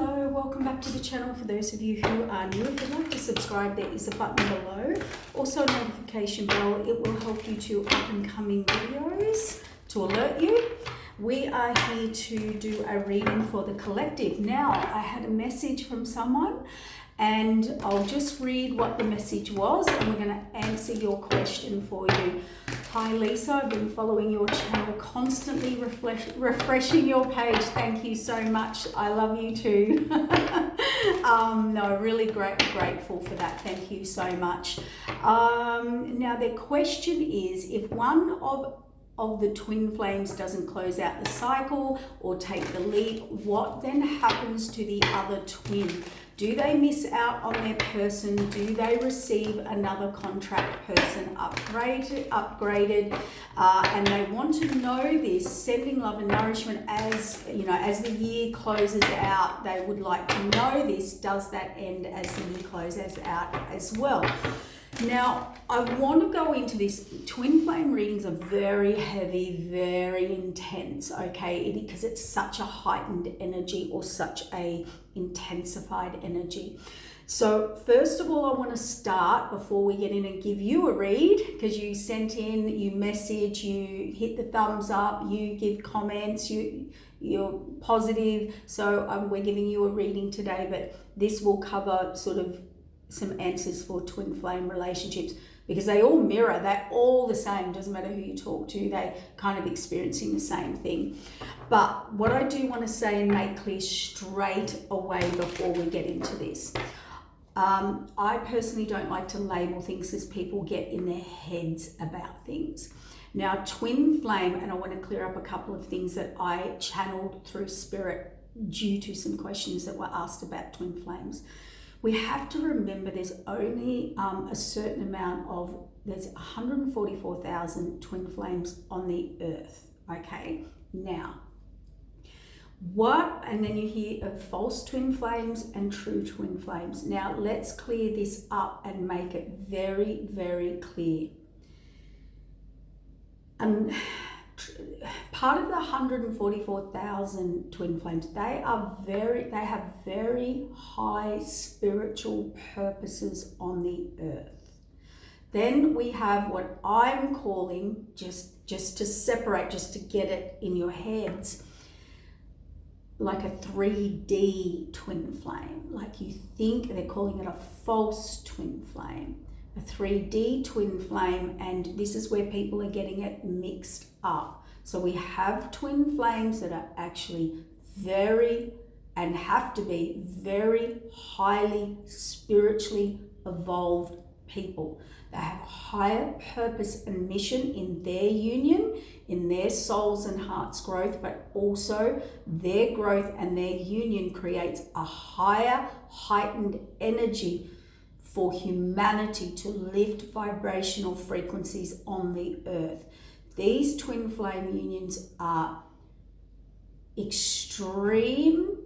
Hello, welcome back to the channel. For those of you who are new, if you'd like to subscribe, there is a button below. Also a notification bell. It will help you to up and coming videos to alert you. We are here to do a reading for the collective. Now, I had a message from someone and I'll just read what the message was and we're going to answer your question for you. Hi Lisa, I've been following your channel, constantly refreshing your page. Thank you so much. I love you too. No, really grateful for that. Thank you so much. Now the question is, if one of the twin flames doesn't close out the cycle or take the lead, what then happens to the other twin? Do they miss out on their person? Do they receive another contract person upgraded? And they want to know this, sending love and nourishment as, you know, as the year closes out. They would like to know this. Does that end as the year closes out as well? Now, I want to go into this. Twin flame readings are very heavy, very intense, okay? Because it's such a heightened energy or such a intensified energy. So first of all, I want to start before we get in and give you a read, because you sent in, you message, you hit the thumbs up, you give comments, you're positive. So we're giving you a reading today, but this will cover sort of some answers for twin flame relationships, because they all mirror, they're all the same. Doesn't matter who you talk to, they kind of experiencing the same thing. But what I do want to say and make clear straight away before we get into this, I personally don't like to label things as people get in their heads about things. Now, twin flame, and I want to clear up a couple of things that I channeled through spirit due to some questions that were asked about twin flames. We have to remember there's only a certain amount of, there's 144,000 twin flames on the earth, okay? Now, and then you hear of false twin flames and true twin flames. Now, let's clear this up and make it very, very clear. Part of the 144,000 twin flames, they have very high spiritual purposes on the earth. Then we have what I'm calling, just to separate, just to get it in your heads, like a 3D twin flame. Like you think they're calling it a false twin flame. A 3D twin flame, and this is where people are getting it mixed up. So we have twin flames that are actually very, and have to be very highly spiritually evolved people. They have a higher purpose and mission in their union, in their souls and hearts growth, but also their growth and their union creates a higher heightened energy for humanity to lift vibrational frequencies on the earth. These twin flame unions are extreme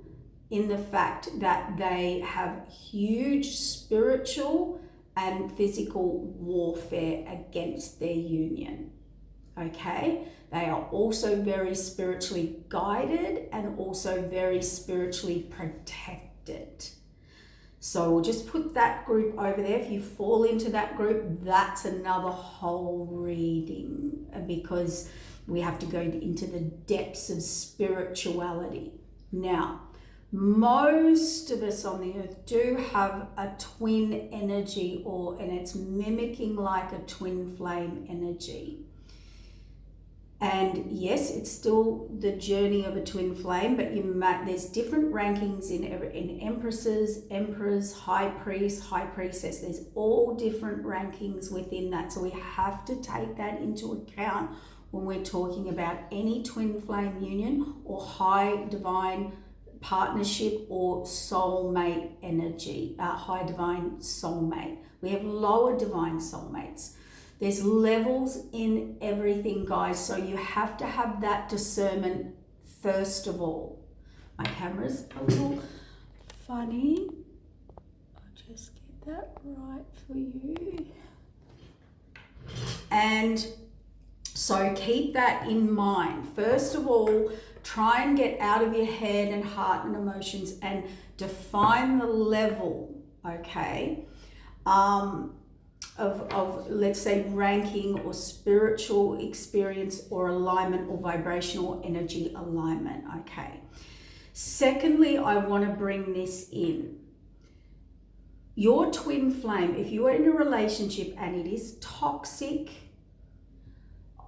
in the fact that they have huge spiritual and physical warfare against their union, okay? They are also very spiritually guided and also very spiritually protected. So we'll just put that group over there. If you fall into that group, that's another whole reading, because we have to go into the depths of spirituality. Now, most of us on the earth do have a twin energy, and it's mimicking like a twin flame energy. And yes, it's still the journey of a twin flame, but there's different rankings in empresses, emperors, high priest, high priestess. There's all different rankings within that. So we have to take that into account when we're talking about any twin flame union or high divine partnership or soulmate energy, high divine soulmate. We have lower divine soulmates. There's levels in everything, guys, so you have to have that discernment first of all. My camera's a little funny. I'll just get that right for you. And So keep that in mind. First of all, try and get out of your head and heart and emotions and define the level, okay, of let's say ranking or spiritual experience or alignment or vibrational energy alignment, okay. Secondly, I want to bring this in. Your twin flame, if you are in a relationship and it is toxic,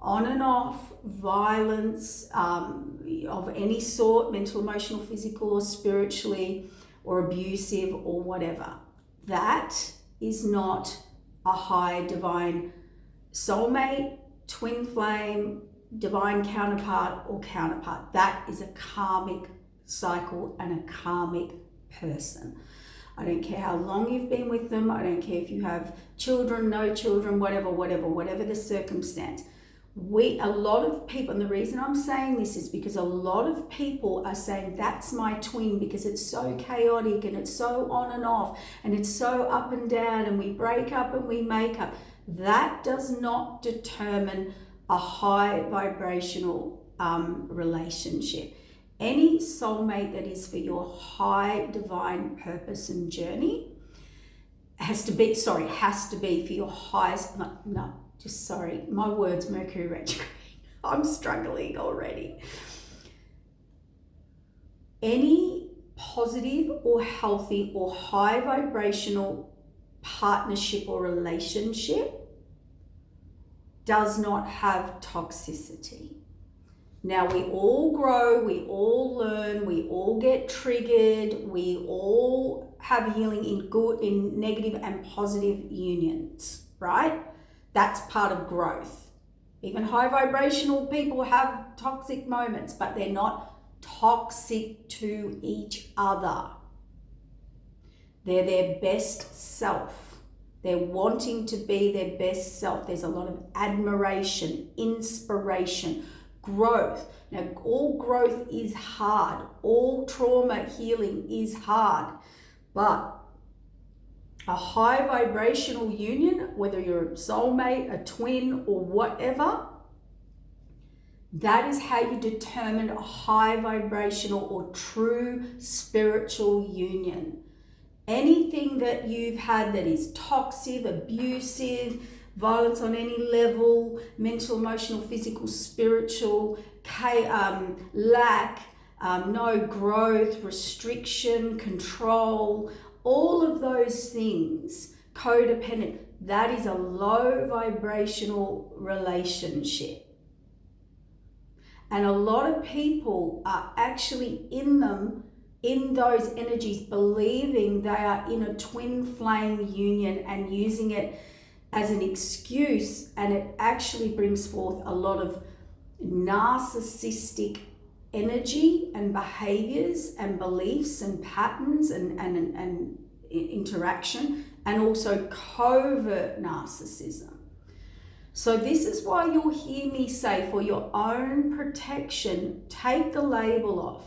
on and off, violence of any sort, mental, emotional, physical, or spiritually, or abusive, or whatever, that is not a high divine soulmate, twin flame, divine counterpart, or counterpart. That is a karmic cycle and a karmic person. I don't care how long you've been with them. I don't care if you have children, no children, whatever the circumstance. A lot of people, and the reason I'm saying this is because a lot of people are saying that's my twin because it's so chaotic and it's so on and off and it's so up and down and we break up and we make up. That does not determine a high vibrational relationship. Any soulmate that is for your high divine purpose and journey has to be for your highest, my words, Mercury retrograde. I'm struggling already. Any positive or healthy or high vibrational partnership or relationship does not have toxicity. Now, we all grow, we all learn, we all get triggered, we all have healing in negative and positive unions, right? That's part of growth. Even high vibrational people have toxic moments, but they're not toxic to each other. They're their best self. They're wanting to be their best self. There's a lot of admiration, inspiration, growth. Now, all growth is hard. All trauma healing is hard. But a high vibrational union, whether you're a soulmate, a twin, or whatever, that is how you determine a high vibrational or true spiritual union. Anything that you've had that is toxic, abusive, violence on any level, mental, emotional, physical, spiritual, lack, no growth, restriction, control, all of those things, codependent, that is a low vibrational relationship. And a lot of people are actually in those energies, believing they are in a twin flame union and using it as an excuse, and it actually brings forth a lot of narcissistic energy and behaviors and beliefs and patterns and interaction, and also covert narcissism. So this is why you'll hear me say, for your own protection, take the label off.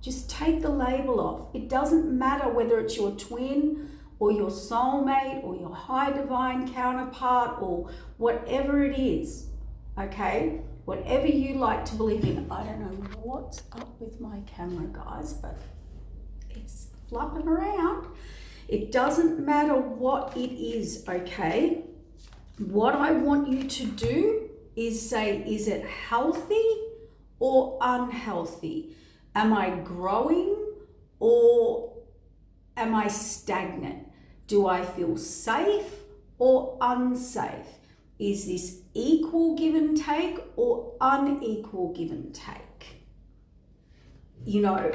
Just take the label off. It doesn't matter whether it's your twin or your soulmate or your high divine counterpart or whatever it is, okay? Whatever you like to believe in. I don't know what's up with my camera, guys, but it's flapping around. It doesn't matter what it is, okay? What I want you to do is say, is it healthy or unhealthy? Am I growing or am I stagnant? Do I feel safe or unsafe? Is this equal give and take or unequal give and take? You know,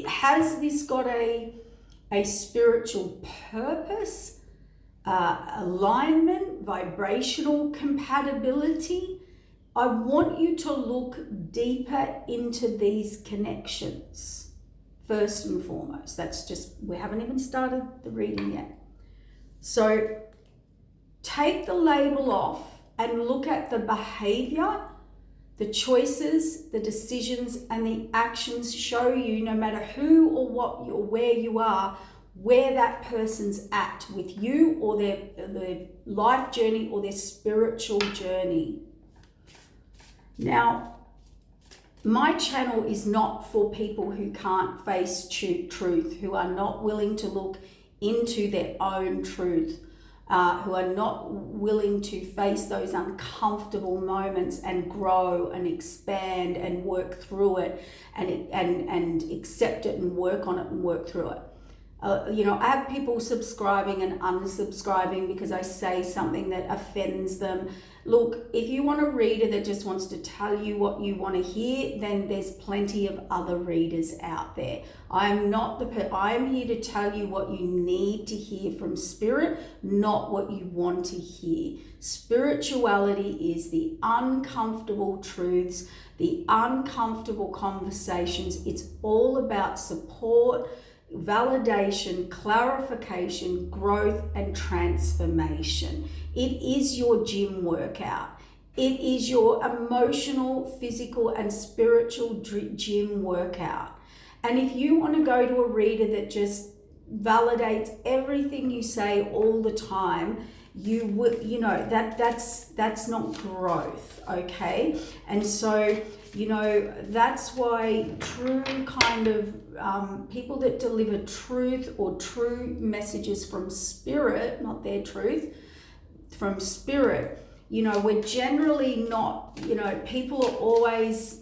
has this got a spiritual purpose, alignment, vibrational compatibility? I want you to look deeper into these connections, first and foremost. We haven't even started the reading yet. So take the label off and look at the behavior, the choices, the decisions, and the actions show you, no matter who or what or where you are, where that person's at with you or their life journey or their spiritual journey. Now, my channel is not for people who can't face truth, who are not willing to look into their own truth, who are not willing to face those uncomfortable moments and grow and expand and work through it and accept it and work on it and work through it. I have people subscribing and unsubscribing because I say something that offends them. Look, if you want a reader that just wants to tell you what you want to hear, then there's plenty of other readers out there. I am here to tell you what you need to hear from Spirit, not what you want to hear. Spirituality is the uncomfortable truths, the uncomfortable conversations. It's all about support, validation, clarification, growth, and transformation. It is your gym workout. It is your emotional, physical, and spiritual gym workout. And if you want to go to a reader that just validates everything you say all the time, that's not growth, okay? And so, that's why true kind of people that deliver truth or true messages from Spirit, not their truth, from Spirit, we're generally not, people are always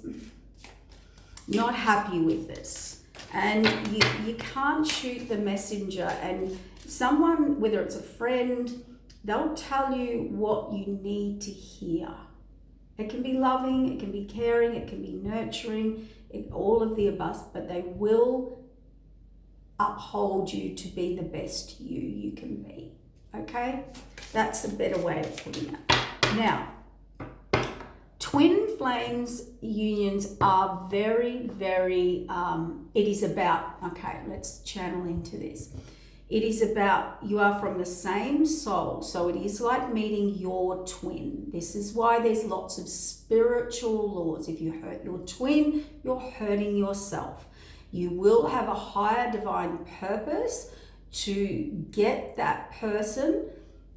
not happy with this. And you can't shoot the messenger. And someone, whether it's a friend, they'll tell you what you need to hear. It can be loving, it can be caring, it can be nurturing, all of the above, but they will uphold you to be the best you can be. Okay? That's a better way of putting it. Now, twin flames unions are very, very, it is about, okay, let's channel into this. It is about, you are from the same soul. So it is like meeting your twin. This is why there's lots of spiritual laws. If you hurt your twin, you're hurting yourself. You will have a higher divine purpose to get that person.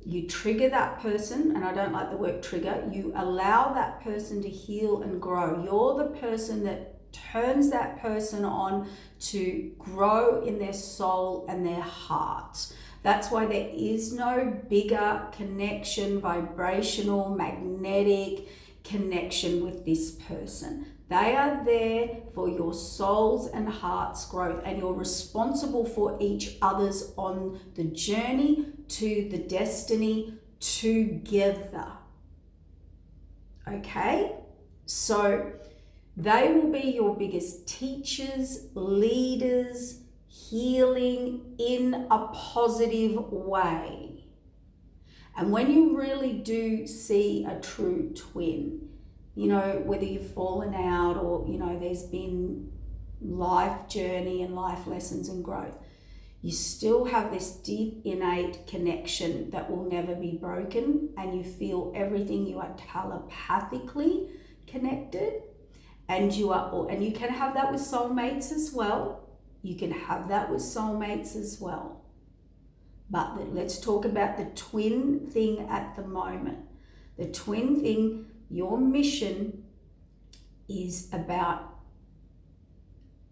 You trigger that person, and I don't like the word trigger. You allow that person to heal and grow. You're the person that turns that person on to grow in their soul and their heart. That's why there is no bigger connection, vibrational, magnetic connection with this person. They are there for your soul's and heart's growth, and you're responsible for each other's on the journey to the destiny together. Okay? So they will be your biggest teachers, leaders, healing in a positive way. And when you really do see a true twin, whether you've fallen out or, there's been life journey and life lessons and growth, you still have this deep innate connection that will never be broken, and you feel everything. You are telepathically connected. And you can have that with soulmates as well. You can have that with soulmates as well. But let's talk about the twin thing at the moment. The twin thing, your mission is about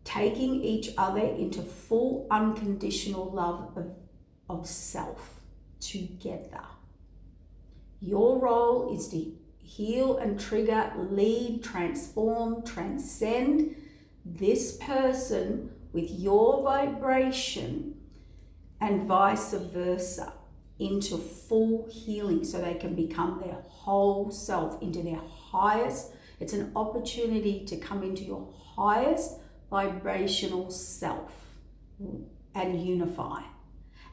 taking each other into full unconditional love of self together. Your role is to heal and trigger, lead, transform, transcend this person with your vibration and vice versa into full healing so they can become their whole self, into their highest. It's an opportunity to come into your highest vibrational self and unify.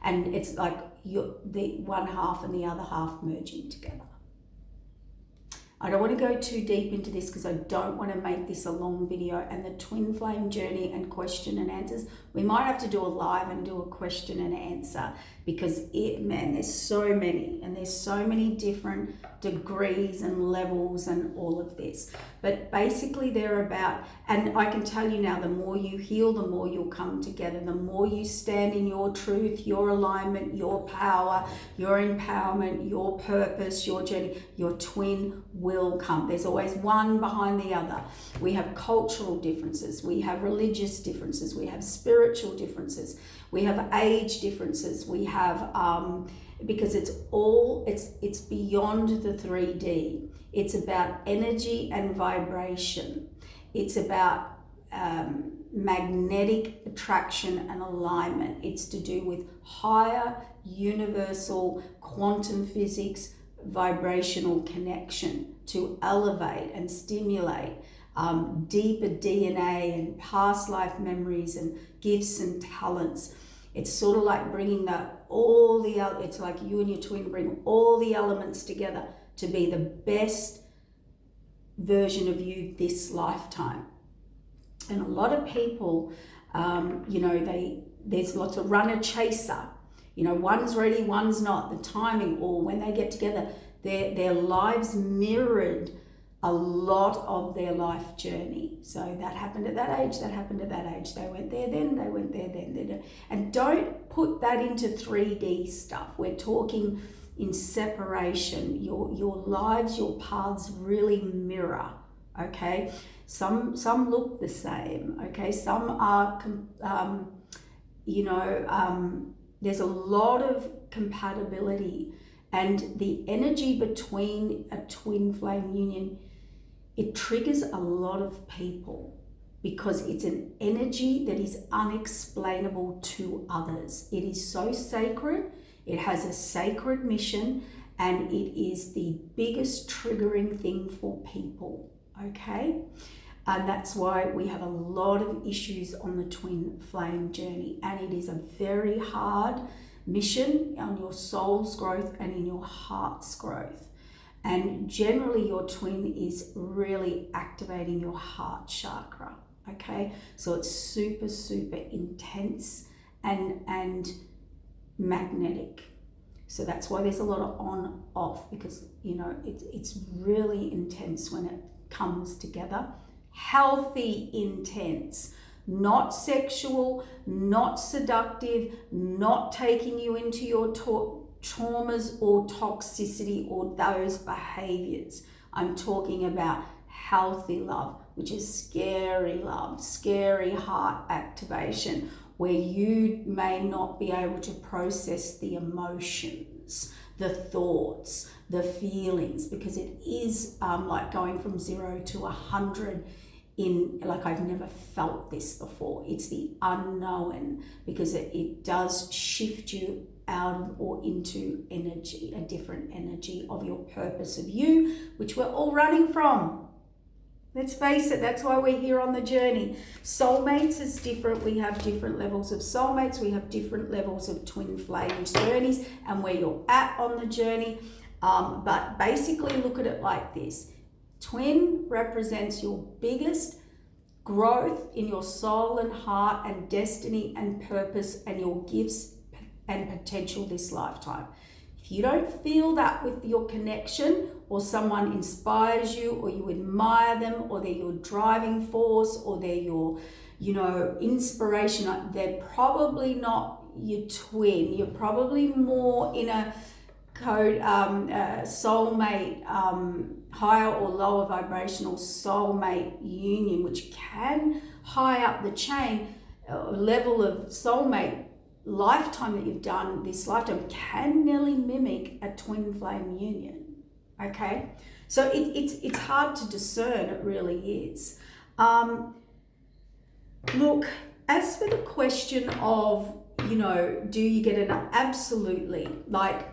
And it's like the one half and the other half merging together. I don't want to go too deep into this because I don't want to make this a long video, and the twin flame journey and question and answers, we might have to do a live and do a question and answer, because there's so many, and there's so many different degrees and levels and all of this. But basically they're about, and I can tell you now, the more you heal, the more you'll come together, the more you stand in your truth, your alignment, your power, your empowerment, your purpose, your journey, your twin will come. There's always one behind the other. We have cultural differences, we have religious differences, we have spiritual differences, we have age differences, we have because it's beyond the 3D. It's about energy and vibration. It's about magnetic attraction and alignment. It's to do with higher universal quantum physics vibrational connection to elevate and stimulate deeper DNA and past life memories and gifts and talents. It's sort of like bringing it's like you and your twin bring all the elements together to be the best version of you this lifetime. And a lot of people, there's lots of runner chaser. One's ready, one's not. The timing, or when they get together, their lives mirrored a lot of their life journey. So that happened at that age, that happened at that age. They went there then, they went there then. And don't put that into 3D stuff. We're talking in separation. Your lives, your paths really mirror, okay? Some look the same, okay? Some are, there's a lot of compatibility, and the energy between a twin flame union, it triggers a lot of people because it's an energy that is unexplainable to others. It is so sacred, it has a sacred mission, and it is the biggest triggering thing for people, okay? And that's why we have a lot of issues on the twin flame journey, and it is a very hard mission on your soul's growth and in your heart's growth. And generally your twin is really activating your heart chakra, okay? So it's super, super intense and magnetic. So that's why there's a lot of on off, because it's really intense when it comes together. Healthy intense, not sexual, not seductive, not taking you into your traumas or toxicity or those behaviors. I'm talking about healthy love, which is scary love, scary heart activation, where you may not be able to process the emotions, the thoughts, the feelings, because it is like going from 0 to 100 like I've never felt this before. It's the unknown, because it does shift you out of or into energy, a different energy of your purpose of you, which we're all running from. Let's face it, that's why we're here on the journey. Soulmates is different. We have different levels of soulmates. We have different levels of twin flames journeys and where you're at on the journey. But basically look at it like this. Twin represents your biggest growth in your soul and heart and destiny and purpose and your gifts and potential this lifetime. If you don't feel that with your connection, or someone inspires you, or you admire them, or they're your driving force, or they're your, inspiration, they're probably not your twin. You're probably more in a soulmate, higher or lower vibrational soulmate union, which can high up the chain level of soulmate lifetime that you've done this lifetime can nearly mimic a twin flame union. Okay, so it's hard to discern. It really is. Look, as for the question of do you get it? Absolutely. Like,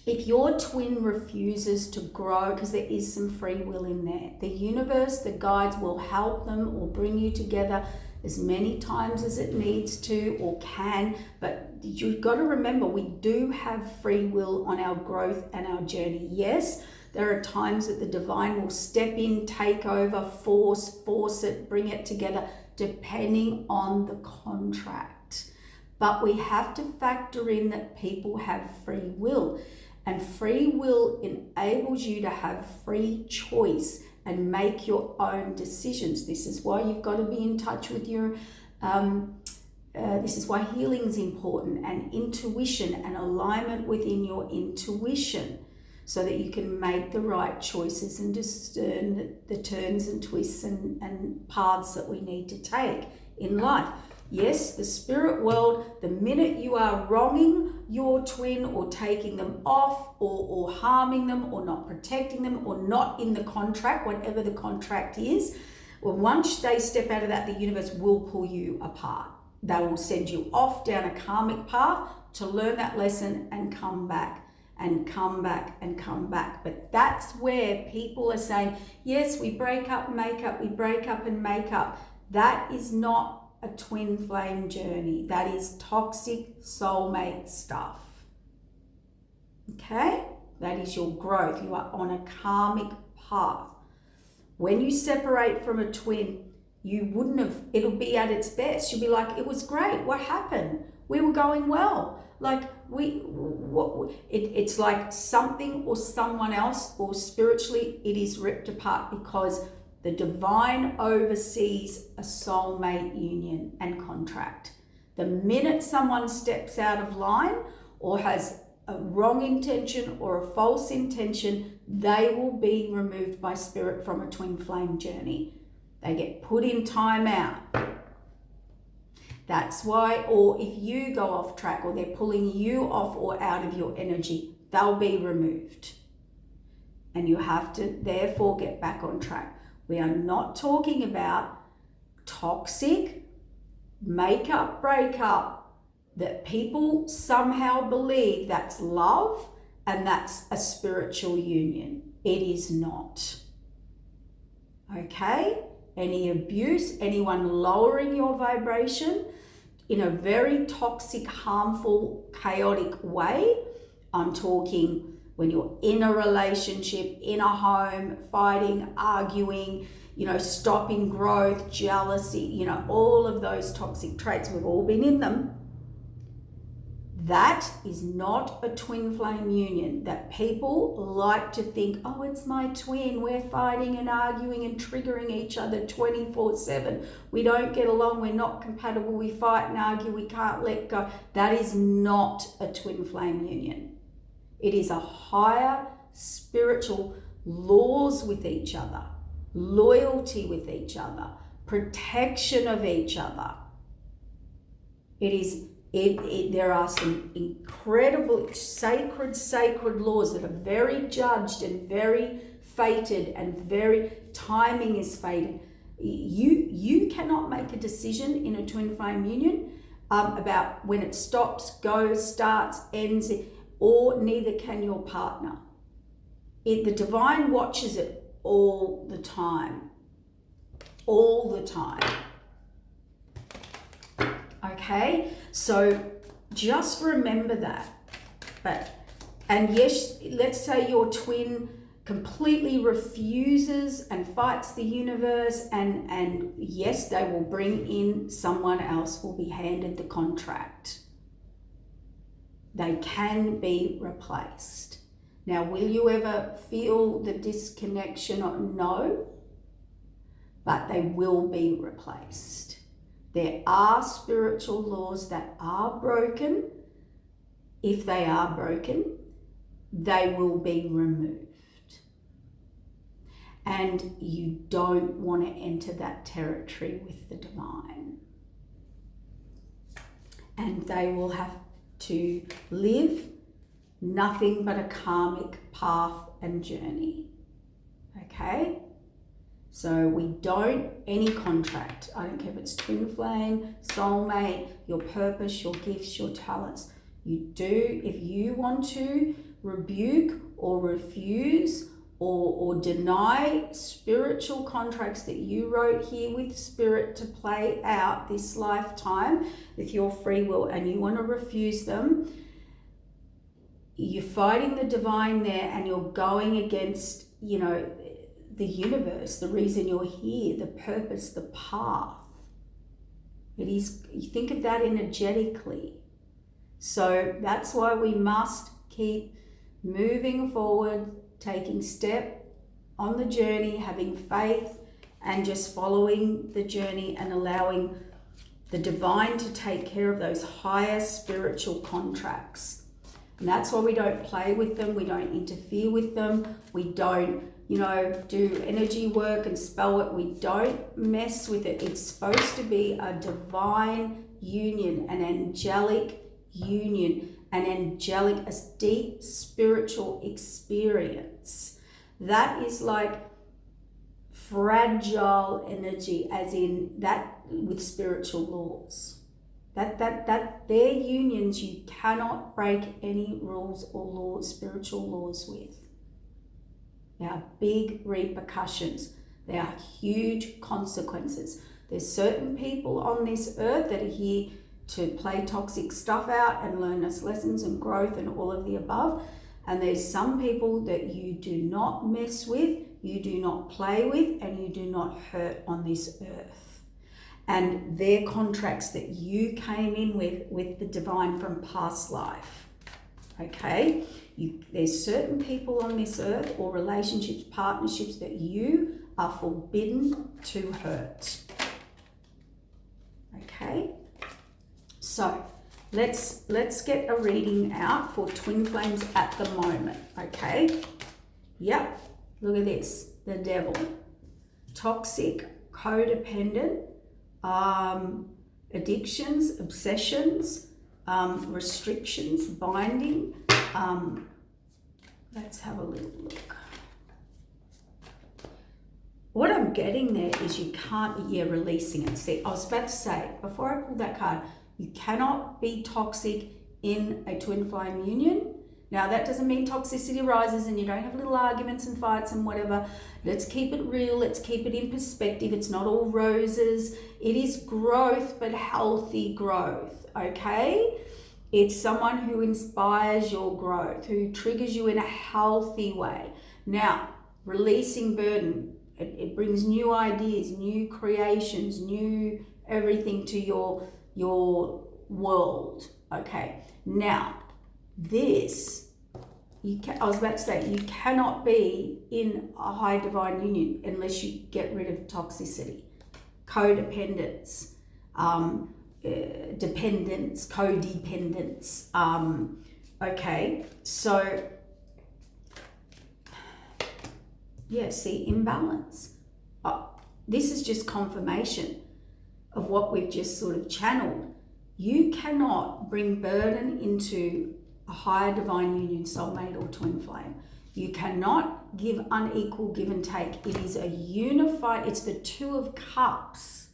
if your twin refuses to grow, because there is some free will in there, the universe, the guides will help them or bring you together as many times as it needs to or can. But you've got to remember, we do have free will on our growth and our journey. Yes, there are times that the divine will step in, take over, force it, bring it together, depending on the contract. But we have to factor in that people have free will. And free will enables you to have free choice and make your own decisions. This is why you've got to be in touch with your, this is why healing is important, and intuition and alignment within your intuition. so that you can make the right choices and discern the turns and twists and paths that we need to take in life. Yes, the spirit world, the minute you are wronging your twin or taking them off or harming them or not protecting them or not in the contract, whatever the contract is, well, once they step out of that, the universe will pull you apart. They will send you off down a karmic path to learn that lesson and come back and come back and come back. But that's where people are saying, yes, we break up, make up, we break up and make up. That is not a twin flame journey. That is toxic soulmate stuff. Okay? That is your growth. You are on a karmic path. When you separate from a twin, you wouldn't have, it'll be at its best. You'll be like, it was great. What happened? We were going well. Like it's like something or someone else, or spiritually it is ripped apart, because the divine oversees a soulmate union and contract. The minute someone steps out of line or has a wrong intention or a false intention, they will be removed by spirit from a twin flame journey. They get put in timeout. That's why, or if you go off track or they're pulling you off or out of your energy, they'll be removed. And you have to therefore get back on track. We are not talking about toxic make-up, break-up, that people somehow believe that's love and that's a spiritual union. It is not. Okay? Any abuse, anyone lowering your vibration in a very toxic, harmful, chaotic way. I'm talking when you're in a relationship, in a home, fighting, arguing, stopping growth, jealousy, all of those toxic traits. We've all been in them. That is not a twin flame union that people like to think, oh, it's my twin. We're fighting and arguing and triggering each other 24/7. We don't get along. We're not compatible. We fight and argue. We can't let go. That is not a twin flame union. It is a higher spiritual laws with each other, loyalty with each other, protection of each other. There are some incredible sacred laws that are very judged and very fated and very timing is fated. You cannot make a decision in a twin flame union about when it stops, goes, starts, ends, or neither can your partner. The divine watches it all the time. All the time. Okay? So just remember that. And yes, let's say your twin completely refuses and fights the universe, and yes, they will bring in someone else, will be handed the contract. They can be replaced. Now, will you ever feel the disconnection? No, but they will be replaced. There are spiritual laws that are broken. If they are broken, they will be removed. And you don't want to enter that territory with the divine. And they will have to live nothing but a karmic path and journey. Okay? So we don't, any contract, I don't care if it's twin flame, soulmate, your purpose, your gifts, your talents, you do, if you want to rebuke or refuse or deny spiritual contracts that you wrote here with spirit to play out this lifetime with your free will, and you want to refuse them, you're fighting the divine there, and you're going against, the universe, the reason you're here, the purpose, the path. It is, you think of that energetically. So that's why we must keep moving forward, taking step on the journey, having faith, and just following the journey and allowing the divine to take care of those higher spiritual contracts. And that's why we don't play with them, we don't interfere with them, we don't, do energy work and spell it. We don't mess with it. It's supposed to be a divine union, an angelic union, a deep spiritual experience. That is like fragile energy, as in that with spiritual laws. That their unions you cannot break any rules or laws, spiritual laws with. There are big repercussions. There are huge consequences. There's certain people on this earth that are here to play toxic stuff out and learn us lessons and growth and all of the above. And there's some people that you do not mess with, you do not play with, and you do not hurt on this earth. And they're contracts that you came in with the divine from past life. Okay? There's certain people on this earth or relationships, partnerships that you are forbidden to hurt. Okay? So let's get a reading out for twin flames at the moment. Okay? Yep. Look at this. The devil. Toxic, codependent, addictions, obsessions, restrictions, binding. Let's have a little look. What I'm getting there is you can't, releasing it. See, I was about to say, before I pulled that card, you cannot be toxic in a twin flame union. Now, that doesn't mean toxicity rises and you don't have little arguments and fights and whatever. Let's keep it real. Let's keep it in perspective. It's not all roses. It is growth, but healthy growth, okay? It's someone who inspires your growth, who triggers you in a healthy way. Now, releasing burden, it brings new ideas, new creations, new everything to your world, okay? Now, this, I was about to say, you cannot be in a high divine union unless you get rid of toxicity, codependence, dependence, codependence. Okay, so see, imbalance. This is just confirmation of what we've just sort of channeled. You cannot bring burden into a higher divine union, soulmate or twin flame. You cannot give unequal give and take. It is a unified, it's the Two of Cups.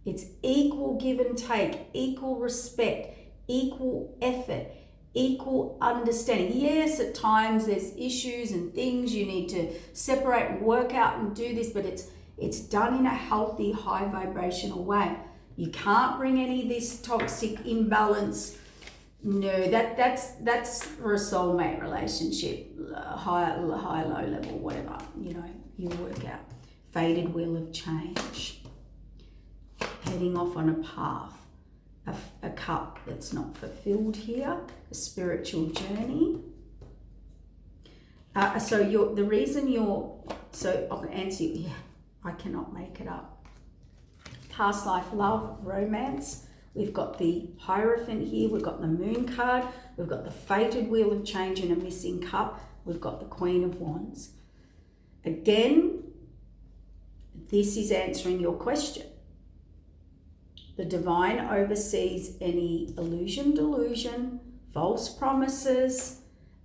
It's equal give and take, equal respect, equal effort, equal understanding. Yes, at times there's issues and things you need to separate and work out and do this, but it's done in a healthy, high vibrational way. You can't bring any of this toxic imbalance. No, that's for a soulmate relationship, high, low level, whatever, you work out. Faded wheel of change. Heading off on a path. A cup that's not fulfilled here. A spiritual journey. So I'll answer you, I cannot make it up. Past life love, romance. We've got the Hierophant here. We've got the Moon card. We've got the Fated Wheel of Change and a missing cup. We've got the Queen of Wands. Again, this is answering your question. The divine oversees any illusion, delusion, false promises,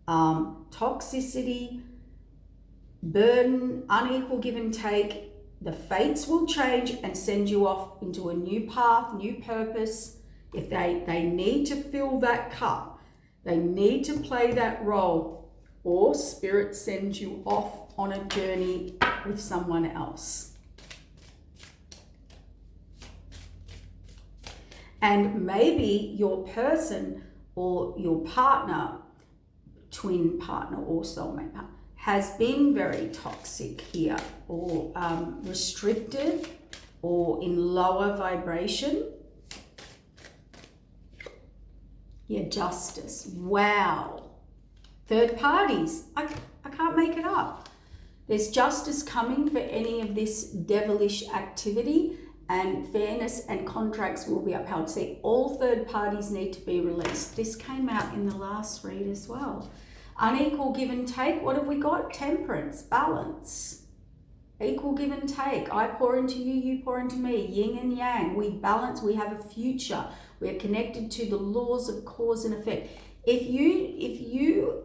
toxicity, burden, unequal give and take. The fates will change and send you off into a new path, new purpose. If they need to fill that cup, they need to play that role, or Spirit sends you off on a journey with someone else. And maybe your person or your partner, twin partner or soulmate partner, has been very toxic here, or restricted, or in lower vibration. Justice. Wow. Third parties. I can't make it up. There's justice coming for any of this devilish activity, and fairness and contracts will be upheld. See, all third parties need to be released. This came out in the last read as well. Unequal give and take. What have we got? Temperance, balance. Equal give and take. I pour into you, you pour into me. Yin and yang. We balance. We have a future. We are connected to the laws of cause and effect. If you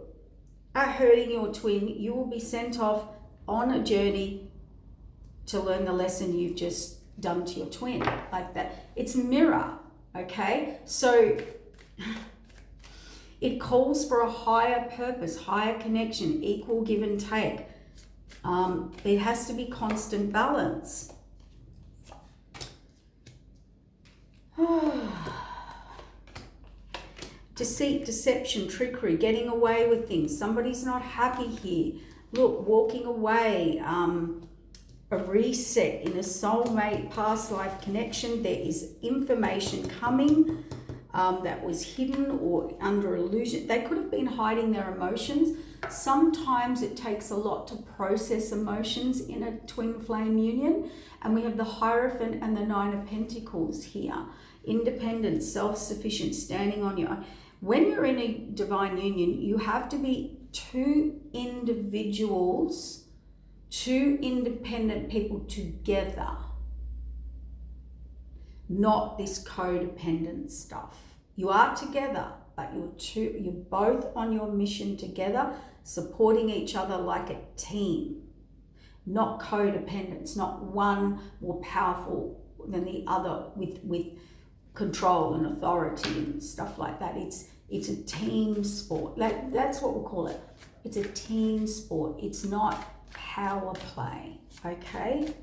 are hurting your twin, you will be sent off on a journey to learn the lesson you've just done to your twin. Like that. It's mirror. Okay? So it calls for a higher purpose, higher connection, equal give and take. It has to be constant balance. Deceit, deception, trickery, getting away with things. Somebody's not happy here. Look, walking away, a reset in a soulmate past life connection. There is information coming that was hidden or under illusion. They could have been hiding their emotions. Sometimes it takes a lot to process emotions in a twin flame union. And we have the Hierophant and the Nine of Pentacles here. Independent, self-sufficient, standing on your own. When you're in a divine union, you have to be two individuals, two independent people together. Not this codependent stuff. You are together, but you're both on your mission together, supporting each other like a team. Not codependence, not one more powerful than the other with control and authority and stuff like that. It's a team sport. That's what we'll call it. It's a team sport. It's not power play, okay?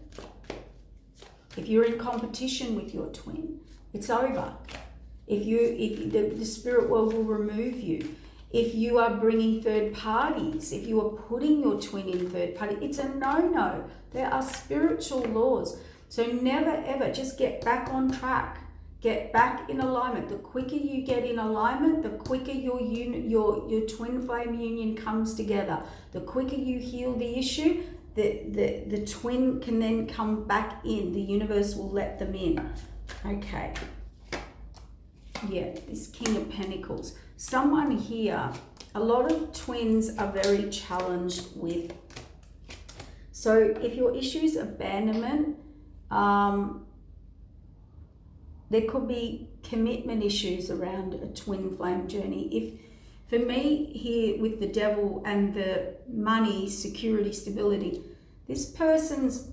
If you're in competition with your twin, it's over. If the spirit world will remove you. If you are bringing third parties, if you are putting your twin in third party, it's a no-no. There are spiritual laws. So never ever, just get back on track. Get back in alignment. The quicker you get in alignment, the quicker your twin flame union comes together. The quicker you heal the issue, the twin can then come back in. The universe will let them in. Okay. Yeah, this King of Pentacles. Someone here, a lot of twins are very challenged with. So if your issue is abandonment, there could be commitment issues around a twin flame journey. If, for me here with the Devil and the money, security, stability, this person's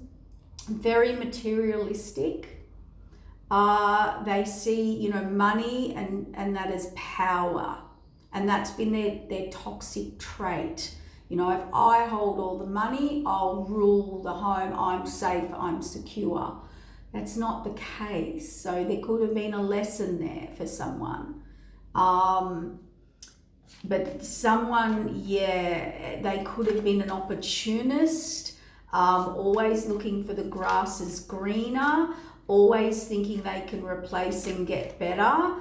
very materialistic. They see, money and that as power. And that's been their toxic trait. If I hold all the money, I'll rule the home, I'm safe, I'm secure. That's not the case. So there could have been a lesson there for someone. But someone, they could have been an opportunist, always looking for the grass is greener, always thinking they can replace and get better,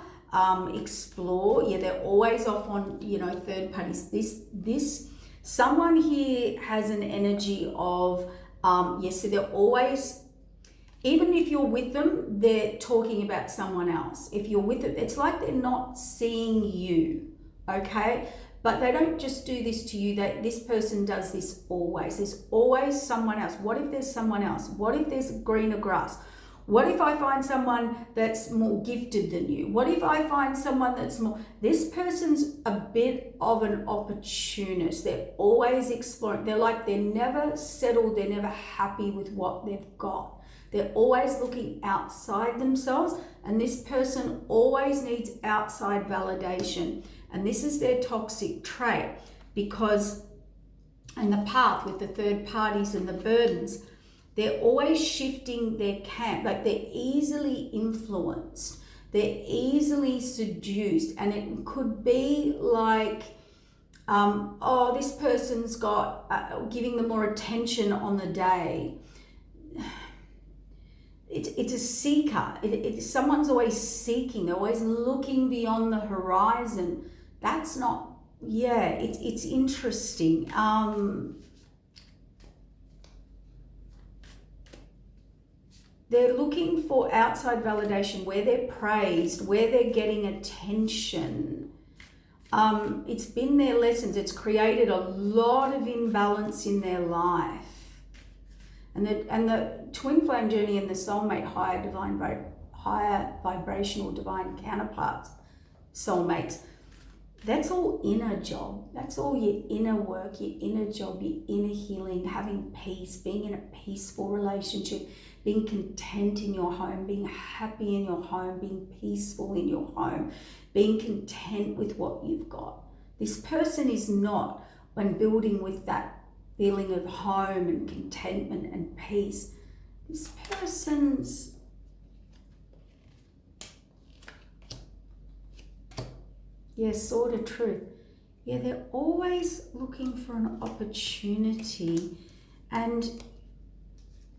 explore. They're always off on, third parties. This someone here has an energy of, so they're always, even if you're with them, they're talking about someone else. If you're with them, it's like they're not seeing you, okay? But they don't just do this to you. This person does this always. There's always someone else. What if there's someone else? What if there's greener grass? What if I find someone that's more gifted than you? What if I find someone that's more... This person's a bit of an opportunist. They're always exploring. They're never settled. They're never happy with what they've got. They're always looking outside themselves. And this person always needs outside validation. And this is their toxic trait. Because in the path with the third parties and the burdens, they're always shifting their camp, like they're easily influenced, they're easily seduced, and it could be like, this person's got, giving them more attention on the day. It's a seeker. Someone's always seeking, they're always looking beyond the horizon. That's not, it's interesting. They're looking for outside validation, where they're praised, where they're getting attention. It's been their lessons. It's created a lot of imbalance in their life. And the twin flame journey and the soulmate, higher vibrational divine counterparts, soulmates, that's all inner job. That's all your inner work, your inner job, your inner healing, having peace, being in a peaceful relationship, being content in your home, being happy in your home, being peaceful in your home, being content with what you've got. This person is not, when building with that feeling of home and contentment and peace, this person's sword of truth. Yeah, they're always looking for an opportunity, and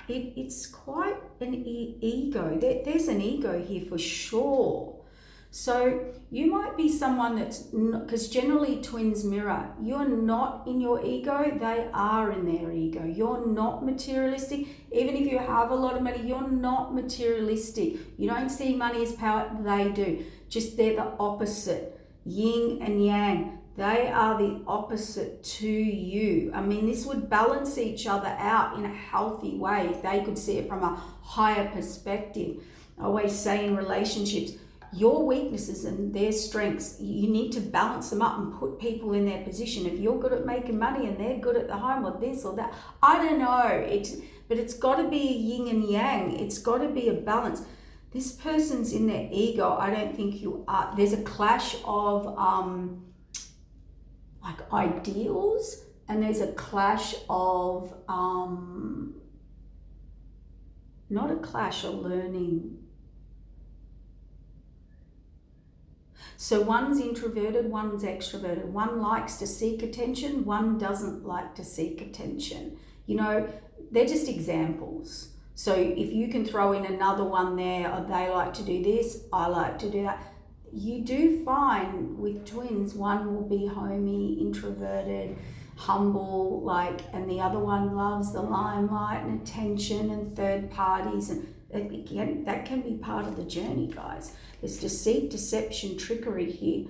it's quite an ego. There's an ego here for sure. So you might be someone that's, because generally twins mirror, you're not in your ego, they are in their ego. You're not materialistic. Even if you have a lot of money, you're not materialistic. You don't see money as power, they do. Just they're the opposite. Yin and yang, they are the opposite to you. I mean, this would balance each other out in a healthy way if they could see it from a higher perspective. I always say in relationships, your weaknesses and their strengths, you need to balance them up and put people in their position. If you're good at making money and they're good at the home or this or that, I don't know. But it's got to be a yin and yang. It's got to be a balance. This person's in their ego. I don't think you are. There's a clash of like ideals, and there's a clash of not a clash, a learning. So one's introverted, one's extroverted. One likes to seek attention, one doesn't like to seek attention. You know, they're just examples. So if you can throw in another one there, or they like to do this, I like to do that. You do find with twins, one will be homey, introverted, humble, and the other one loves the limelight and attention and third parties, and that can be part of the journey, guys. There's deceit, deception, trickery here,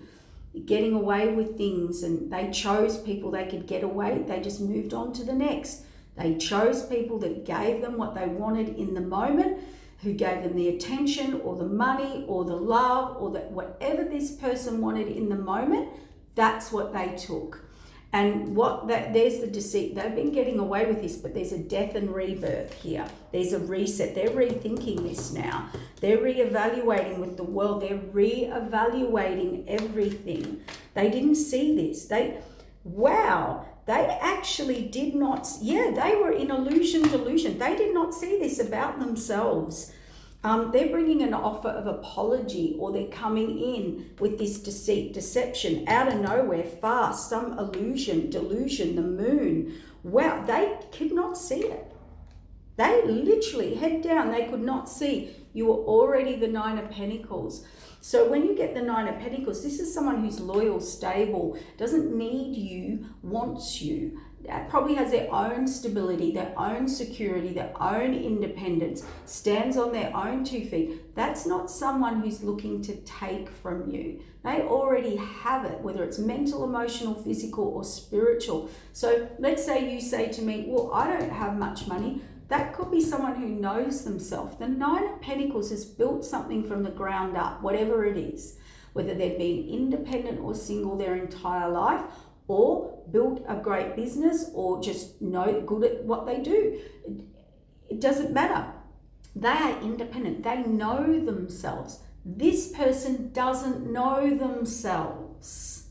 getting away with things, and they chose people they could get away. They just moved on to the next. They chose people that gave them what they wanted in the moment, who gave them the attention or the money or the love or that whatever this person wanted in the moment, that's what they took. And there's the deceit. They've been getting away with this, but there's a death and rebirth here. There's a reset. They're rethinking this now. They're reevaluating with the world. They're reevaluating everything. They didn't see this. They actually did not. Yeah, they were in delusion. They did not see this about themselves. They're bringing an offer of apology, or they're coming in with this deceit, deception, out of nowhere, fast, some illusion, delusion, the moon. Wow, they could not see it. They literally, head down, they could not see. You were already the Nine of Pentacles. So when you get the Nine of Pentacles, this is someone who's loyal, stable, doesn't need you, wants you. Probably has their own stability, their own security, their own independence, stands on their own 2 feet. That's not someone who's looking to take from you. They already have it, whether it's mental, emotional, physical, or spiritual. So let's say you say to me, well, I don't have much money. That could be someone who knows themselves. The Nine of Pentacles has built something from the ground up, whatever it is, whether they've been independent or single their entire life, or built a great business, or just good at what they do. It doesn't matter. They are independent. They know themselves. This person doesn't know themselves.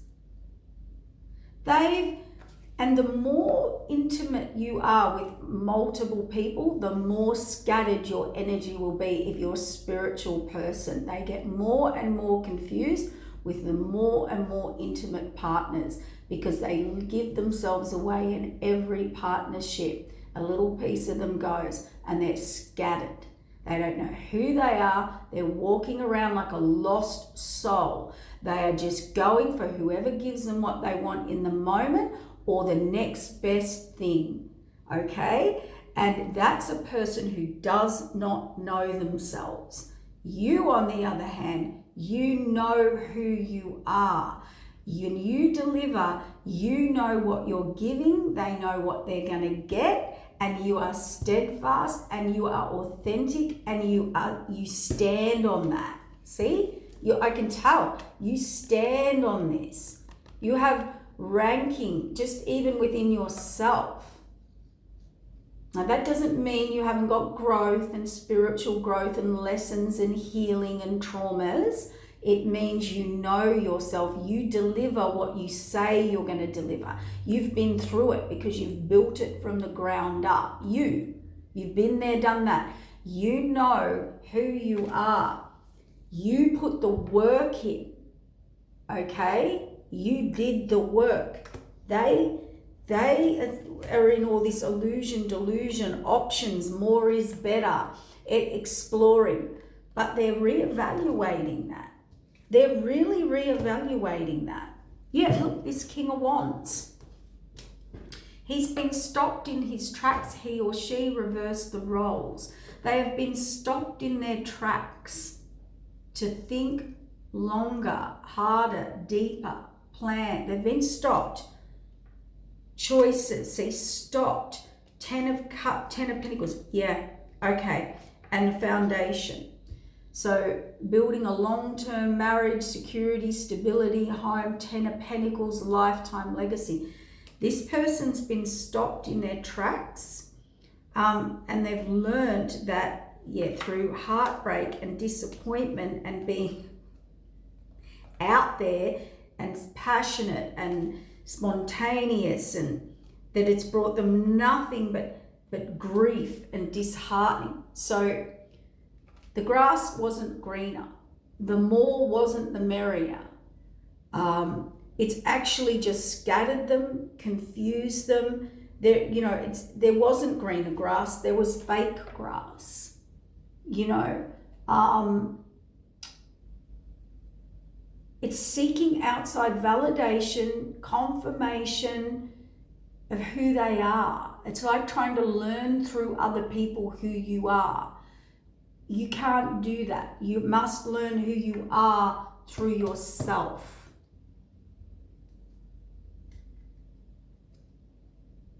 And the more intimate you are with multiple people, the more scattered your energy will be if you're a spiritual person. They get more and more confused with the more and more intimate partners, because they give themselves away in every partnership. A little piece of them goes, and they're scattered. They don't know who they are. They're walking around like a lost soul. They are just going for whoever gives them what they want in the moment, or the next best thing, okay? And that's a person who does not know themselves. You, on the other hand, you know who you are. You deliver, you know what you're giving, they know what they're going to get, and you are steadfast and you are authentic and you stand on that. See? I can tell you stand on this. You have ranking just even within yourself. Now that doesn't mean you haven't got growth and spiritual growth and lessons and healing and traumas. It means you know yourself. You deliver what you say you're going to deliver. You've been through it because you've built it from the ground up. You've been there, done that. You know who you are. You put the work in, okay? You did the work. They are in all this illusion, delusion, options, more is better, exploring. But they're reevaluating that. They're really reevaluating that. Yeah, look, this King of Wands. He's been stopped in his tracks. He or she reversed the roles. They have been stopped in their tracks to think longer, harder, deeper, plan. They've been stopped. Choices, see, stopped. 10 of Pentacles. Yeah, okay. And the foundation. So building a long-term marriage, security, stability, home, 10 of Pentacles, lifetime legacy. This person's been stopped in their tracks, and they've learned that, through heartbreak and disappointment and being out there and passionate and spontaneous, and that it's brought them nothing but grief and disheartening. So the grass wasn't greener. The more wasn't the merrier. It's actually just scattered them, confused them. There wasn't greener grass. There was fake grass. It's seeking outside validation, confirmation of who they are. It's like trying to learn through other people who you are. You can't do that. You must learn who you are through yourself.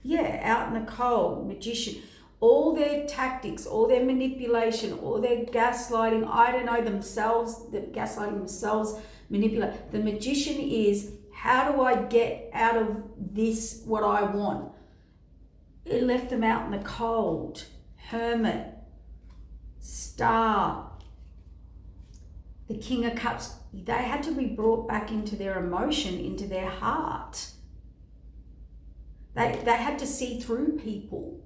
Yeah, out in the cold, magician. All their tactics, all their manipulation, all their gaslighting, I don't know, themselves, the gaslighting themselves, manipulate. The magician is, how do I get out of this what I want? It left them out in the cold. Hermit. Star. The King of Cups. They had to be brought back into their emotion, into their heart. They had to see through people.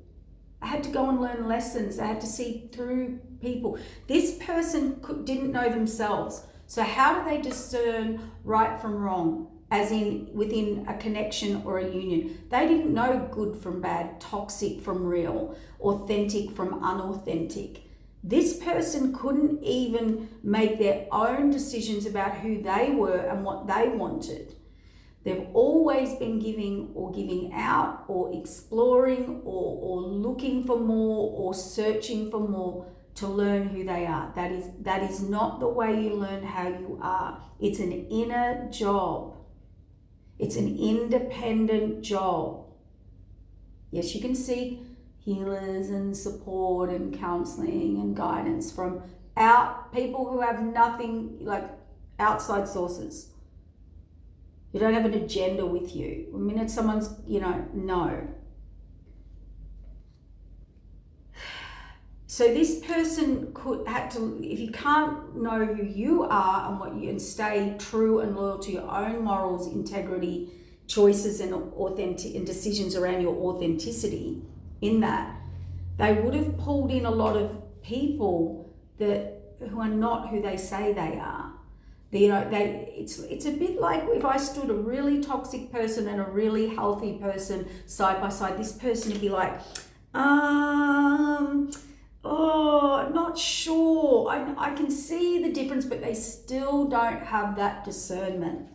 They had to go and learn lessons. They had to see through people. This person didn't know themselves. So how do they discern right from wrong, as in within a connection or a union? They didn't know good from bad, toxic from real, authentic from unauthentic. This person couldn't even make their own decisions about who they were and what they wanted. They've always been giving out or exploring or looking for more or searching for more to learn who they are. That is not the way you learn how you are. It's an inner job. It's an independent job. Yes, you can seek healers and support and counseling and guidance from people who have nothing, like outside sources. You don't have an agenda with you. The minute someone's, no. So this person had to, if you can't know who you are and stay true and loyal to your own morals, integrity, choices and authentic and decisions around your authenticity in that, they would have pulled in a lot of people who are not who they say they are. It's a bit like if I stood a really toxic person and a really healthy person side by side. This person would be like, not sure. I can see the difference, but they still don't have that discernment.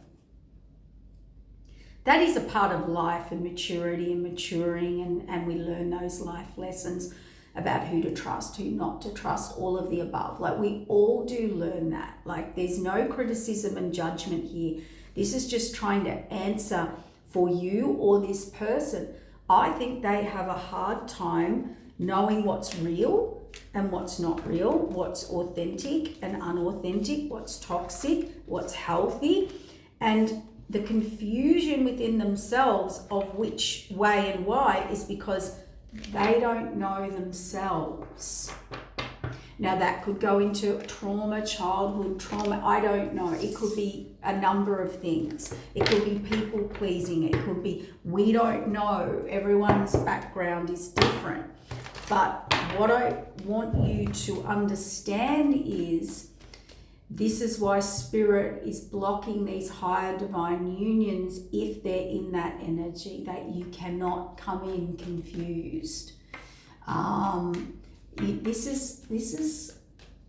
that is a part of life and maturity and maturing, and we learn those life lessons about who to trust, who not to trust, all of the above. Like, we all do learn that. Like, there's no criticism and judgment here. This is just trying to answer for you or this person. I think they have a hard time knowing what's real and what's not real, what's authentic and unauthentic, what's toxic, what's healthy, and the confusion within themselves of which way and why is because they don't know themselves. Now, that could go into trauma, childhood trauma, I don't know. It could be a number of things. It could be people pleasing. It could be, we don't know. Everyone's background is different. But what I want you to understand is, this is why Spirit is blocking these higher divine unions if they're in that energy, that you cannot come in confused. This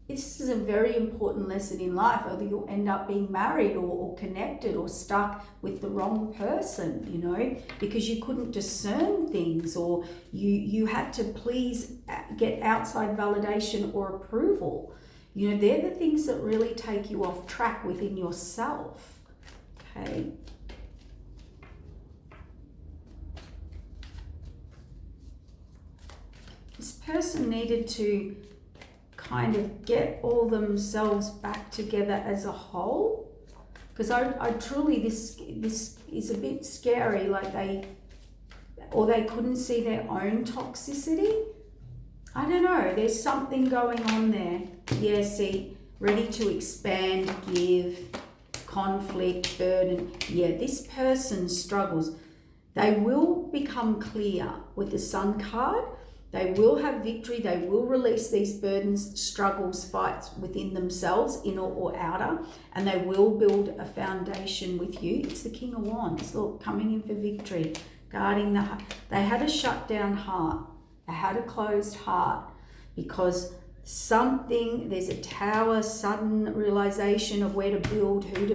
is a very important lesson in life, whether you'll end up being married or connected or stuck with the wrong person, you know, because you couldn't discern things, or you had to please get outside validation or approval. You know, they're the things that really take you off track within yourself, okay? This person needed to kind of get all themselves back together as a whole, because I truly, this is a bit scary. Like, they couldn't see their own toxicity. I don't know, there's something going on there. Yeah, see, ready to expand, give, conflict, burden. Yeah, this person struggles. They will become clear with the Sun card. They will have victory. They will release these burdens, struggles, fights within themselves, inner or outer, and they will build a foundation with you. It's the King of Wands. Look, coming in for victory, guarding the heart. They had a shut down heart. They had a closed heart because there's a tower, sudden realization of where to build, who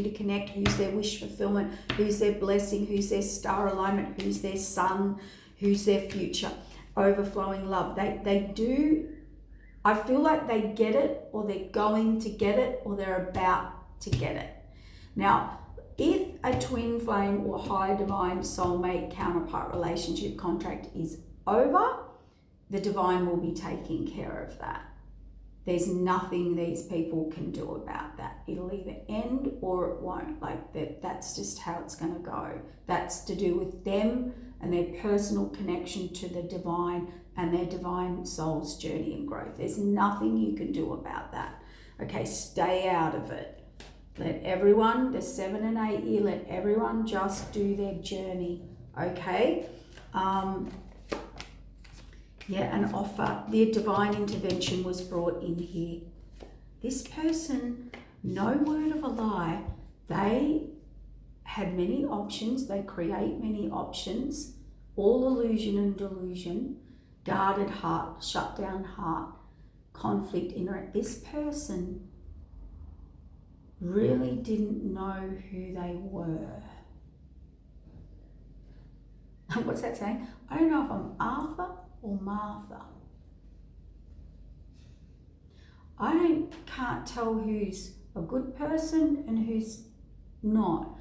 to connect, who's their wish fulfillment, who's their blessing, who's their star alignment, who's their sun, who's their future. Overflowing love. They do, I feel like they get it, or they're going to get it, or they're about to get it. Now, if a twin flame or high divine soulmate counterpart relationship contract is over, the divine will be taking care of that. There's nothing these people can do about that. It'll either end or it won't. Like, that's just how it's going to go. That's to do with them and their personal connection to the divine and their divine soul's journey and growth. There's nothing you can do about that. Okay, stay out of it. Let everyone, the 7 and 8 year, let everyone just do their journey. Okay? Yeah, an offer. Their divine intervention was brought in here. This person, no word of a lie, they had many options. They create many options. All illusion and delusion. Guarded heart, shut down heart, conflict, inner. This person really didn't know who they were. What's that saying? I don't know if I'm Arthur or Martha. I can't tell who's a good person and who's not.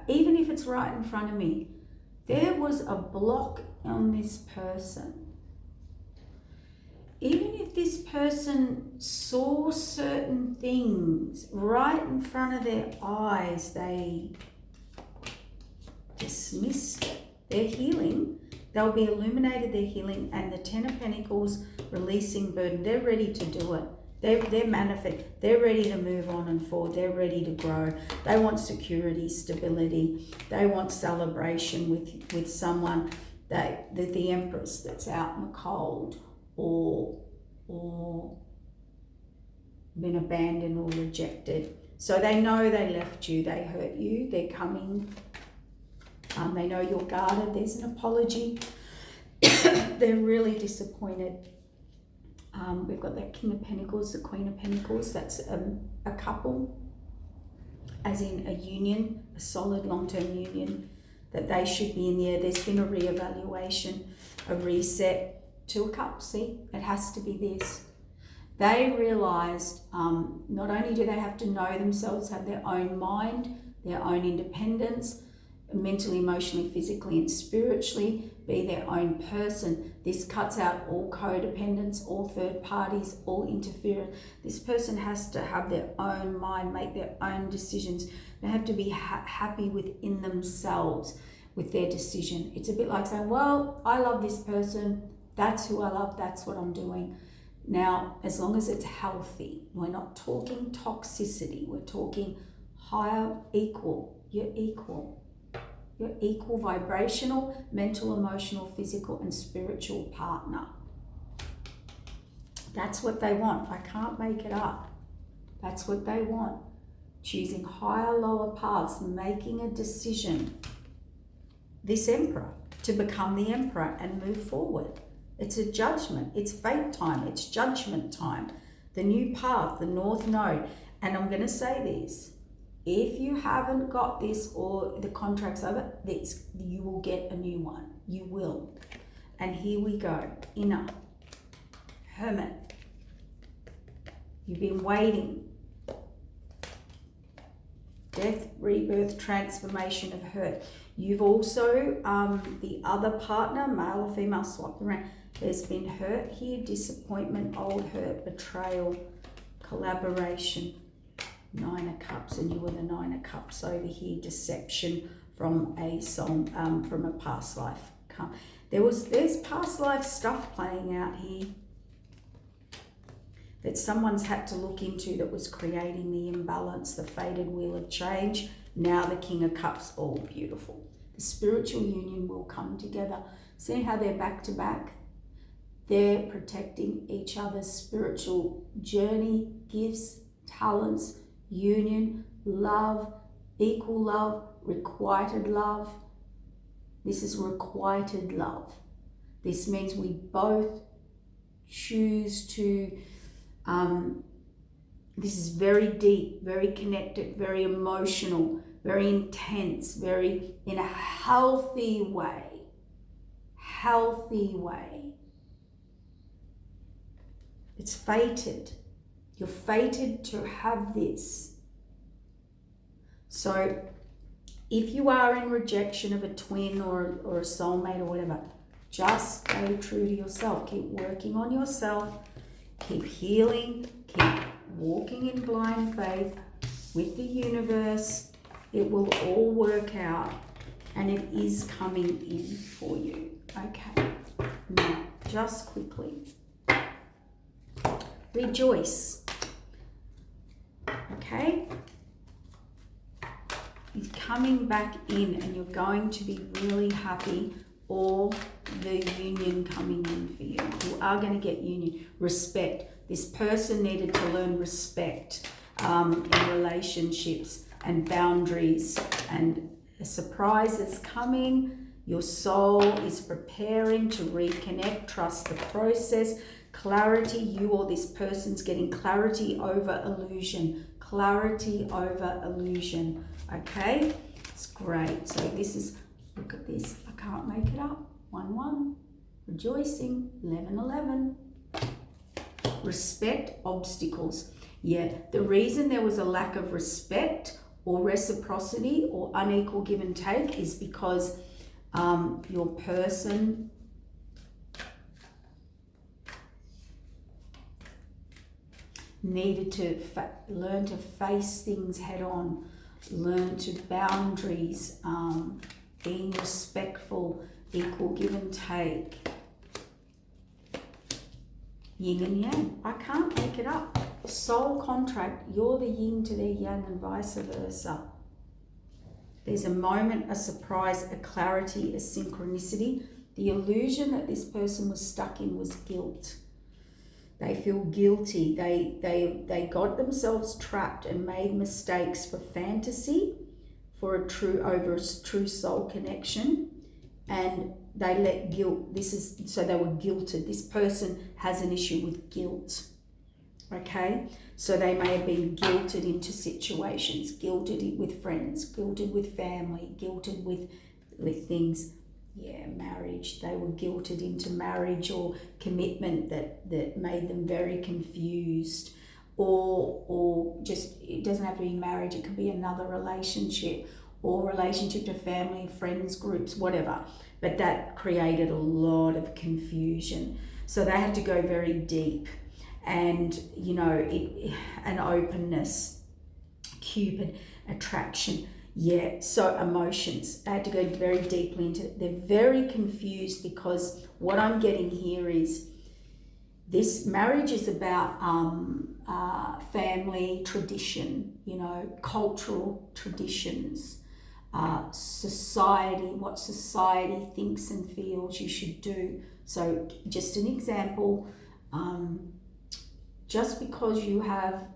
Even if it's right in front of me, there was a block on this person. Even if this person saw certain things right in front of their eyes, they dismissed it. Their healing, they'll be illuminated, their healing, and the 10 of Pentacles releasing burden. They're ready to do it. They're manifest. They're ready to move on and forward. They're ready to grow. They want security, stability. They want celebration with someone, the Empress that's out in the cold, or been abandoned or rejected. So they know they left you, they hurt you, they're coming. They know you're guarded. There's an apology. They're really disappointed. We've got that King of Pentacles, the Queen of Pentacles. That's a couple. as in a union, a solid long-term union, that they should be in the air. There's been a reevaluation, a reset. Two of Cups, see, it has to be this. They realised not only do they have to know themselves, have their own mind, their own independence, mentally, emotionally, physically and spiritually, be their own person. This cuts out all codependence, all third parties, all interference. This person has to have their own mind, make their own decisions. They have to be happy within themselves with their decision. It's a bit like saying, well, I love this person, that's who I love, that's what I'm doing. Now, as long as it's healthy, we're not talking toxicity, we're talking higher, equal. You're equal. Your equal vibrational, mental, emotional, physical and spiritual partner. That's what they want. I can't make it up. That's what they want. Choosing higher, lower paths, making a decision. This emperor, to become the emperor and move forward. It's a judgment. It's fate time. It's judgment time. The new path, the north node. And I'm going to say this. If you haven't got this or the contract's over, you will get a new one. You will. And here we go. Inner. Hermit. You've been waiting. Death, rebirth, transformation of hurt. You've also, the other partner, male or female, swap around. There's been hurt here, disappointment, old hurt, betrayal, collaboration. Nine of Cups, and you were the Nine of Cups over here. Deception from a song, from a past life. There's past life stuff playing out here that someone's had to look into that was creating the imbalance, the fated wheel of change. Now the King of Cups, all beautiful. The spiritual union will come together. See how they're back to back? They're protecting each other's spiritual journey, gifts, talents, union, love, equal love, requited love. This is requited love. This means we both choose to, this is very deep, very connected, very emotional, very intense, very in a healthy way. Healthy way. It's fated. You're fated to have this. So if you are in rejection of a twin or a soulmate or whatever, just stay true to yourself. Keep working on yourself. Keep healing. Keep walking in blind faith with the universe. It will all work out and it is coming in for you. Okay. Now, just quickly. Rejoice. Okay? He's coming back in and you're going to be really happy. All the union coming in for you. You are going to get union. Respect. This person needed to learn respect in relationships and boundaries, and a surprise is coming. Your soul is preparing to reconnect. Trust the process. Clarity, you or this person's getting clarity over illusion. Clarity over illusion. Okay? It's great. So this is, look at this. I can't make it up. 1-1. Rejoicing. 11-11. Respect obstacles. Yeah, the reason there was a lack of respect or reciprocity or unequal give and take is because your person needed to learn to face things head on, learn to boundaries, being respectful, equal give and take. Yin and yang. I can't make it up. Soul contract, you're the yin to their yang and vice versa. There's a moment, a surprise, a clarity, a synchronicity. The illusion that this person was stuck in was guilt. They feel guilty. They got themselves trapped and made mistakes for fantasy, for a true soul connection, and they let guilt. So they were guilted. This person has an issue with guilt. Okay, so they may have been guilted into situations, guilted with friends, guilted with family, guilted with things. Yeah, marriage. They were guilted into marriage or commitment that made them very confused. Or just, it doesn't have to be marriage, it could be another relationship or relationship to family, friends, groups, whatever. But that created a lot of confusion. So they had to go very deep. And, an openness, Cupid, attraction, so emotions. They had to go very deeply into it. They're very confused because what I'm getting here is this marriage is about family tradition, cultural traditions, society, what society thinks and feels you should do. So just an example, just because you have,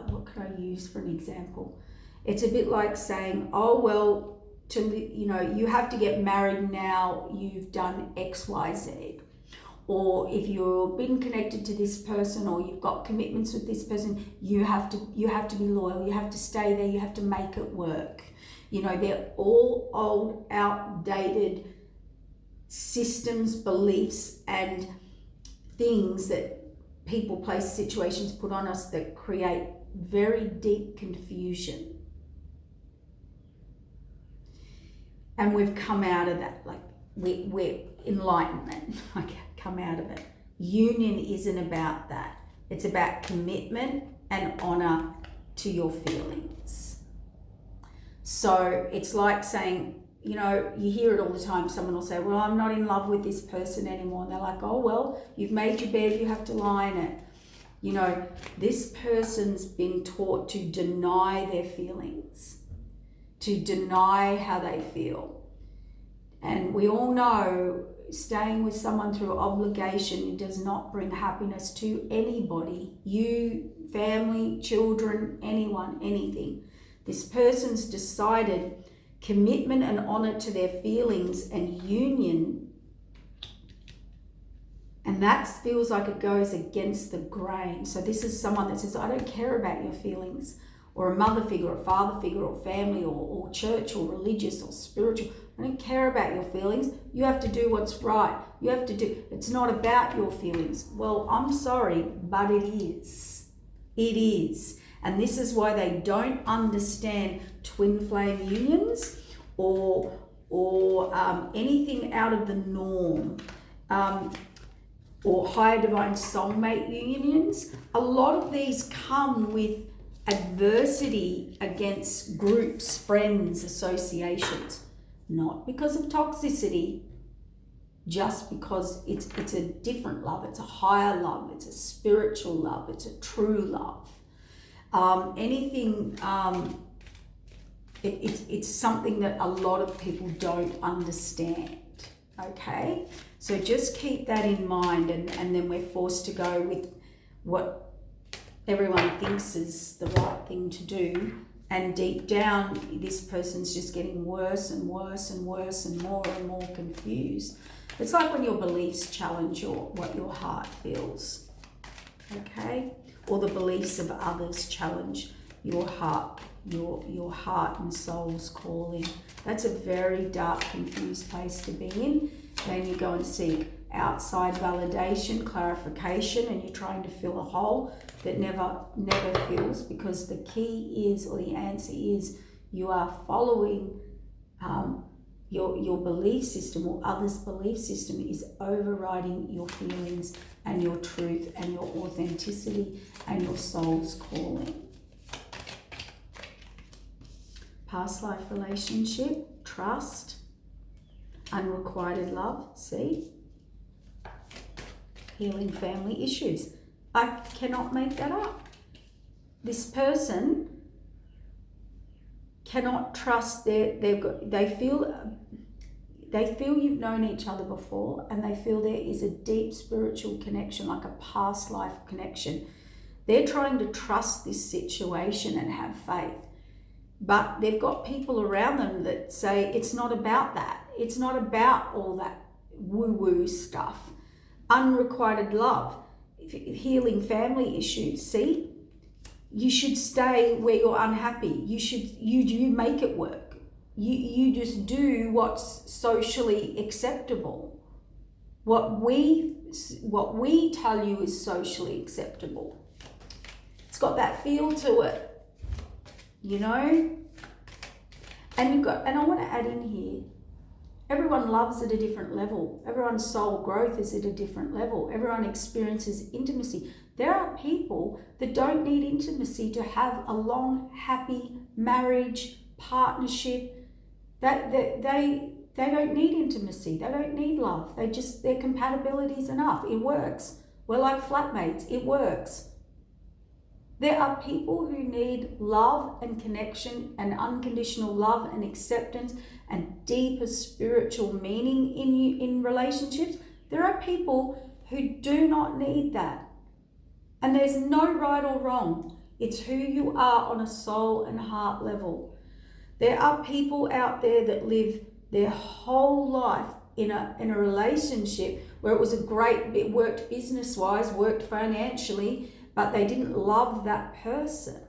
what could I use for an example? It's a bit like saying, oh, well, you have to get married now, you've done X, Y, Z. Or if you've been connected to this person or you've got commitments with this person, you have to be loyal, you have to stay there, you have to make it work. They're all old, outdated systems, beliefs, and things that people, place, situations put on us that create very deep confusion. And we've come out of that, like we're enlightenment, come out of it. Union isn't about that. It's about commitment and honor to your feelings. So it's like saying, you hear it all the time. Someone will say, well, I'm not in love with this person anymore. And they're like, oh, well, you've made your bed, you have to lie in it. This person's been taught to deny their feelings, to deny how they feel. And we all know staying with someone through obligation does not bring happiness to anybody. You, family, children, anyone, anything. This person's decided commitment and honor to their feelings and union, and that feels like it goes against the grain. So this is someone that says, I don't care about your feelings, or a mother figure, or a father figure, or family, or church, or religious, or spiritual. I don't care about your feelings. You have to do what's right. You have to do, it's not about your feelings. Well, I'm sorry, but it is. It is. And this is why they don't understand twin flame unions or anything out of the norm, or higher divine soulmate unions. A lot of these come with adversity against groups, friends, associations, not because of toxicity, just because it's a different love, it's a higher love, it's a spiritual love, it's a true love. It's something that a lot of people don't understand, okay? So just keep that in mind, and then we're forced to go with what everyone thinks is the right thing to do, and deep down this person's just getting worse and worse and worse and more confused. It's like when your beliefs challenge what your heart feels, okay? Or the beliefs of others challenge your heart, your heart and soul's calling. That's a very dark, confused place to be in. Then you go and seek outside validation, clarification, and you're trying to fill a hole that never fills, because the key is, or the answer is, you are following your belief system, or others' belief system is overriding your feelings and your truth and your authenticity and your soul's calling. Past life relationship, trust, unrequited love, see? Healing family issues. I cannot make that up. This person cannot trust they feel you've known each other before, and they feel there is a deep spiritual connection, like a past life connection. They're trying to trust this situation and have faith. But they've got people around them that say it's not about that. It's not about all that woo-woo stuff. Unrequited love. healing family issues. See, you should stay where you're unhappy. You make it work. You just do what's socially acceptable. What we tell you is socially acceptable. It's got that feel to it, you know. And I want to add in here, everyone loves at a different level. Everyone's soul growth is at a different level. Everyone experiences intimacy. There are people that don't need intimacy to have a long, happy marriage, partnership. They don't need intimacy. They don't need love. Their compatibility is enough. It works. We're like flatmates. It works. There are people who need love and connection and unconditional love and acceptance and deeper spiritual meaning in relationships. There are people who do not need that. And there's no right or wrong. It's who you are on a soul and heart level. There are people out there that live their whole life in a relationship where it was it worked business-wise, worked financially, but they didn't love that person.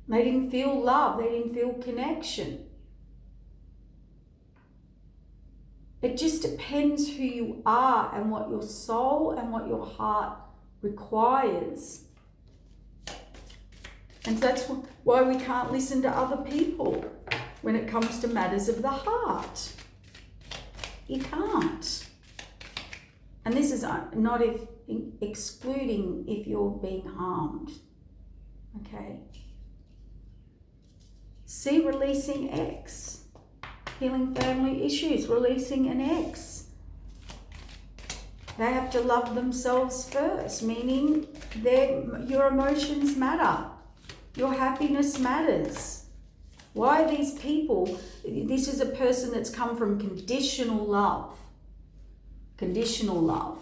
They didn't feel love. They didn't feel connection. It just depends who you are and what your soul and what your heart requires. And that's why we can't listen to other people when it comes to matters of the heart. You can't. And this is not excluding if you're being harmed. Okay. See, releasing X. Healing family issues, releasing an ex. They have to love themselves first, meaning your emotions matter. Your happiness matters. Why are these people? This is a person that's come from conditional love. Conditional love,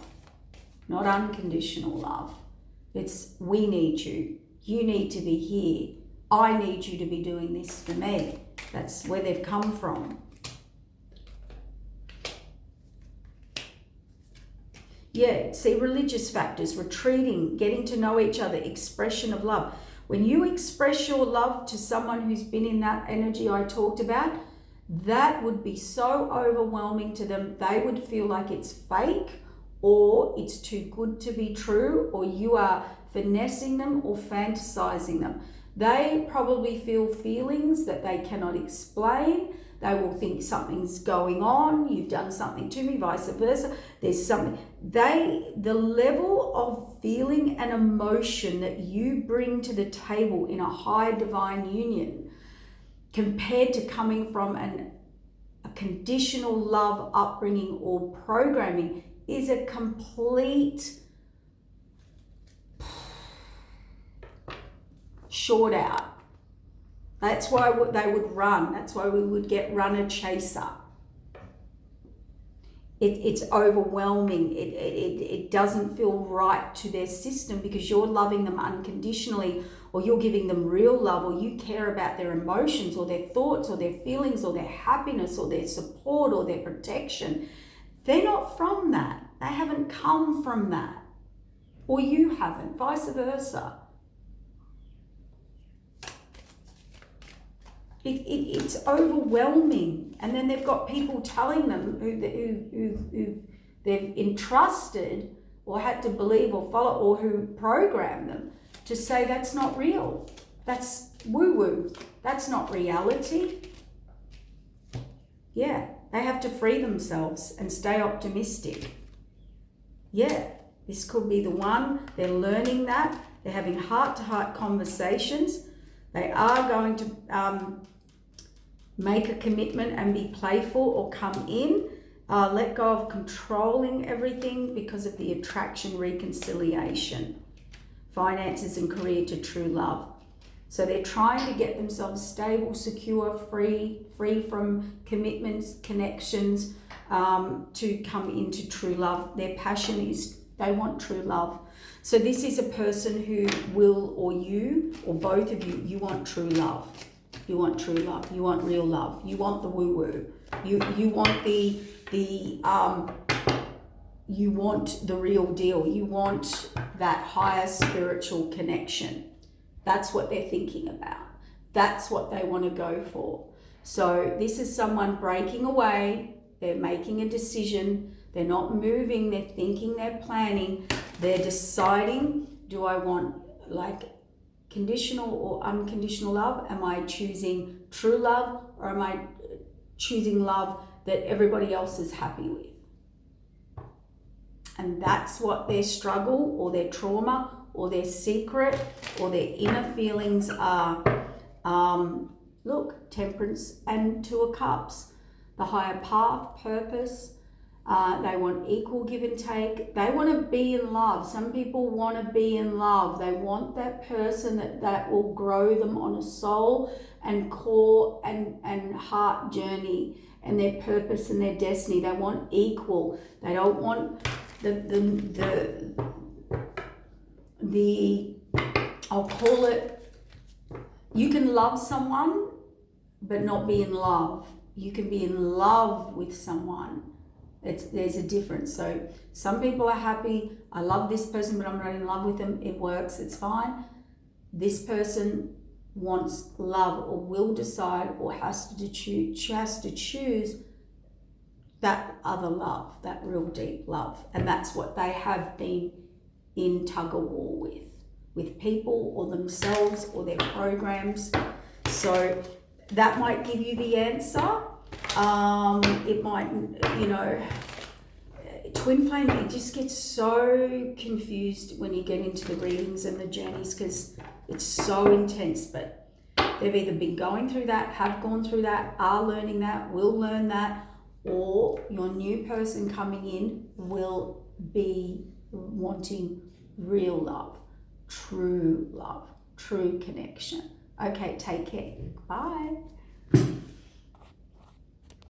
not unconditional love. It's we need you. You need to be here. I need you to be doing this for me. That's where they've come from. Yeah, see, religious factors, retreating, getting to know each other, expression of love. When you express your love to someone who's been in that energy I talked about, that would be so overwhelming to them. They would feel like it's fake, or it's too good to be true, or you are finessing them or fantasizing them. They probably feel feelings that they cannot explain. They will think something's going on, you've done something to me, vice versa. There's something. The level of feeling and emotion that you bring to the table in a high divine union, compared to coming from a conditional love upbringing or programming, is a complete short out. That's why they would run. That's why we would get runner chaser. It's overwhelming. It doesn't feel right to their system because you're loving them unconditionally, or you're giving them real love, or you care about their emotions or their thoughts or their feelings or their happiness or their support or their protection. They're not from that. They haven't come from that. Or you haven't, vice versa. It's overwhelming. And then they've got people telling them who they've entrusted or had to believe or follow, or who programmed them to say that's not real. That's woo-woo. That's not reality. Yeah, they have to free themselves and stay optimistic. Yeah, this could be the one. They're learning that. They're having heart-to-heart conversations. They are going to make a commitment and be playful or come in. Let go of controlling everything because of the attraction reconciliation. Finances and career to true love. So they're trying to get themselves stable, secure, free from commitments, connections, to come into true love. Their passion is they want true love. So this is a person who will, or you, or both of you, you want true love. You want true love. You want real love. You want the woo-woo. You want the you want the real deal. You want that higher spiritual connection. That's what they're thinking about. That's what they want to go for. So this is someone breaking away. They're making a decision. They're not moving. They're thinking, they're planning. They're deciding, do I want like conditional or unconditional love? Am I choosing true love, or am I choosing love that everybody else is happy with? And that's what their struggle or their trauma or their secret or their inner feelings are. Look, Temperance and Two of Cups. The higher path, purpose. They want equal give and take. They want to be in love. Some people want to be in love. They want that person that will grow them on a soul and core and heart journey and their purpose and their destiny. They want equal. They don't want the I'll call it, you can love someone but not be in love. You can be in love with someone. There's a difference. So some people are happy, I love this person but I'm not in love with them. It works, it's fine. This person wants love or will decide or has to choose that other love, that real deep love. And that's what they have been in tug of war with people or themselves or their programs. So that might give you the answer. It might, twin flame, it just gets so confused when you get into the readings and the journeys because it's so intense. But they've either been going through that, have gone through that, are learning that, will learn that, or your new person coming in will be wanting real love, true connection. Okay, take care. Bye.